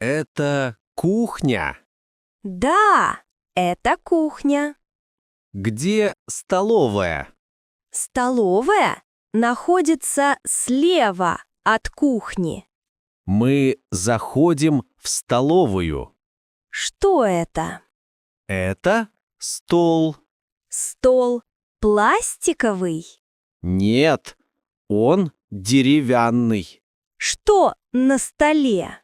Это кухня. Да, это кухня. Где столовая? Столовая находится слева от кухни. Мы заходим в столовую. Что это? Это стол. Стол пластиковый? Нет, он деревянный. Что на столе?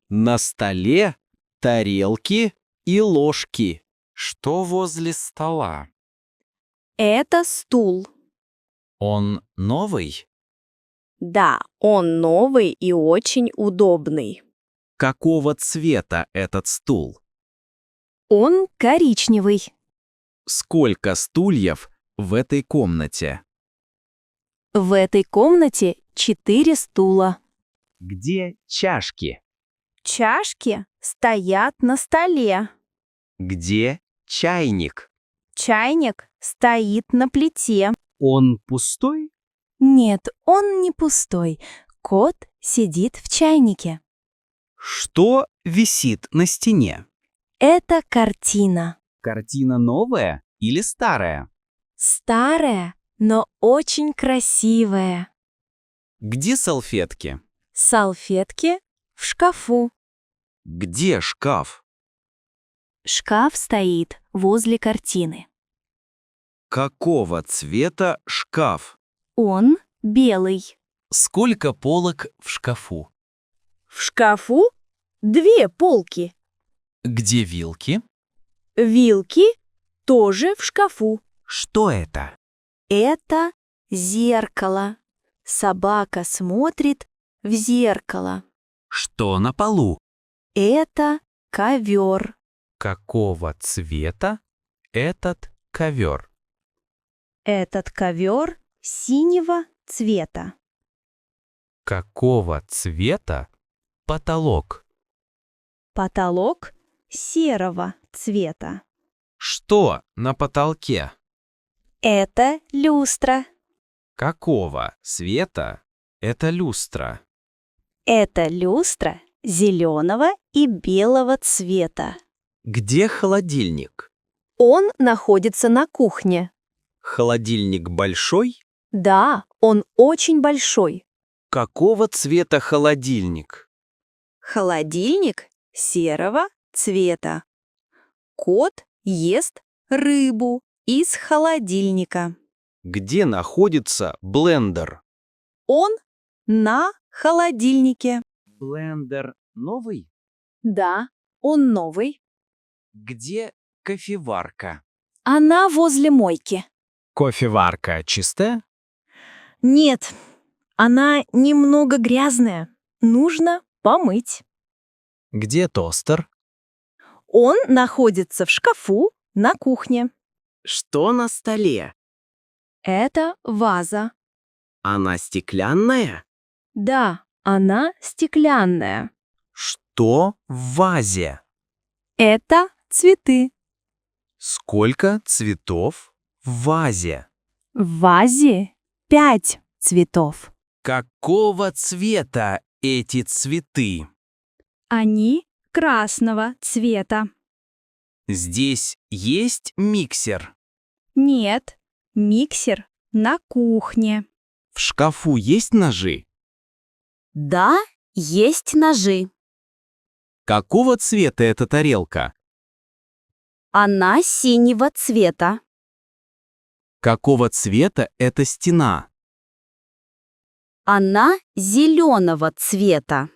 На столе тарелки и ложки. Что возле стола? Это стул. Он новый? Да, он новый и очень удобный. Какого цвета этот стул? Он коричневый. Сколько стульев в этой комнате? В этой комнате 4 стула. Где чашки? Чашки стоят на столе. Где чайник? Чайник стоит на плите. Он пустой? Нет, он не пустой. Кот сидит в чайнике. Что висит на стене? Это картина. Картина новая или старая? Старая, но очень красивая. Где салфетки? Салфетки в шкафу. Где шкаф? Шкаф стоит возле картины. Какого цвета шкаф? Он белый. Сколько полок в шкафу? В шкафу 2 полки. Где вилки? Вилки тоже в шкафу. Что это? Это зеркало. Собака смотрит в зеркало. Что на полу? Это ковер. Какого цвета этот ковер? Этот ковер синего цвета. Какого цвета потолок? Потолок серого цвета. Что на потолке? Это люстра. Какого цвета это люстра? Это люстра зеленого и белого цвета. Где холодильник? Он находится на кухне. Холодильник большой? Да, он очень большой. Какого цвета холодильник? Холодильник серого цвета. Кот ест рыбу из холодильника. Где находится блендер? Он на холодильнике. Блендер новый? Да, он новый. Где кофеварка? Она возле мойки. Кофеварка чистая? Нет, она немного грязная. Нужно помыть. Где тостер? Он находится в шкафу на кухне. Что на столе? Это ваза. Она стеклянная? Да, она стеклянная. Что в вазе? Это цветы. Сколько цветов в вазе? В вазе 5 цветов. Какого цвета эти цветы? Они красного цвета. Здесь есть миксер? Нет, миксер на кухне. В шкафу есть ножи? Да, есть ножи. Какого цвета эта тарелка? Она синего цвета. Какого цвета эта стена? Она зеленого цвета.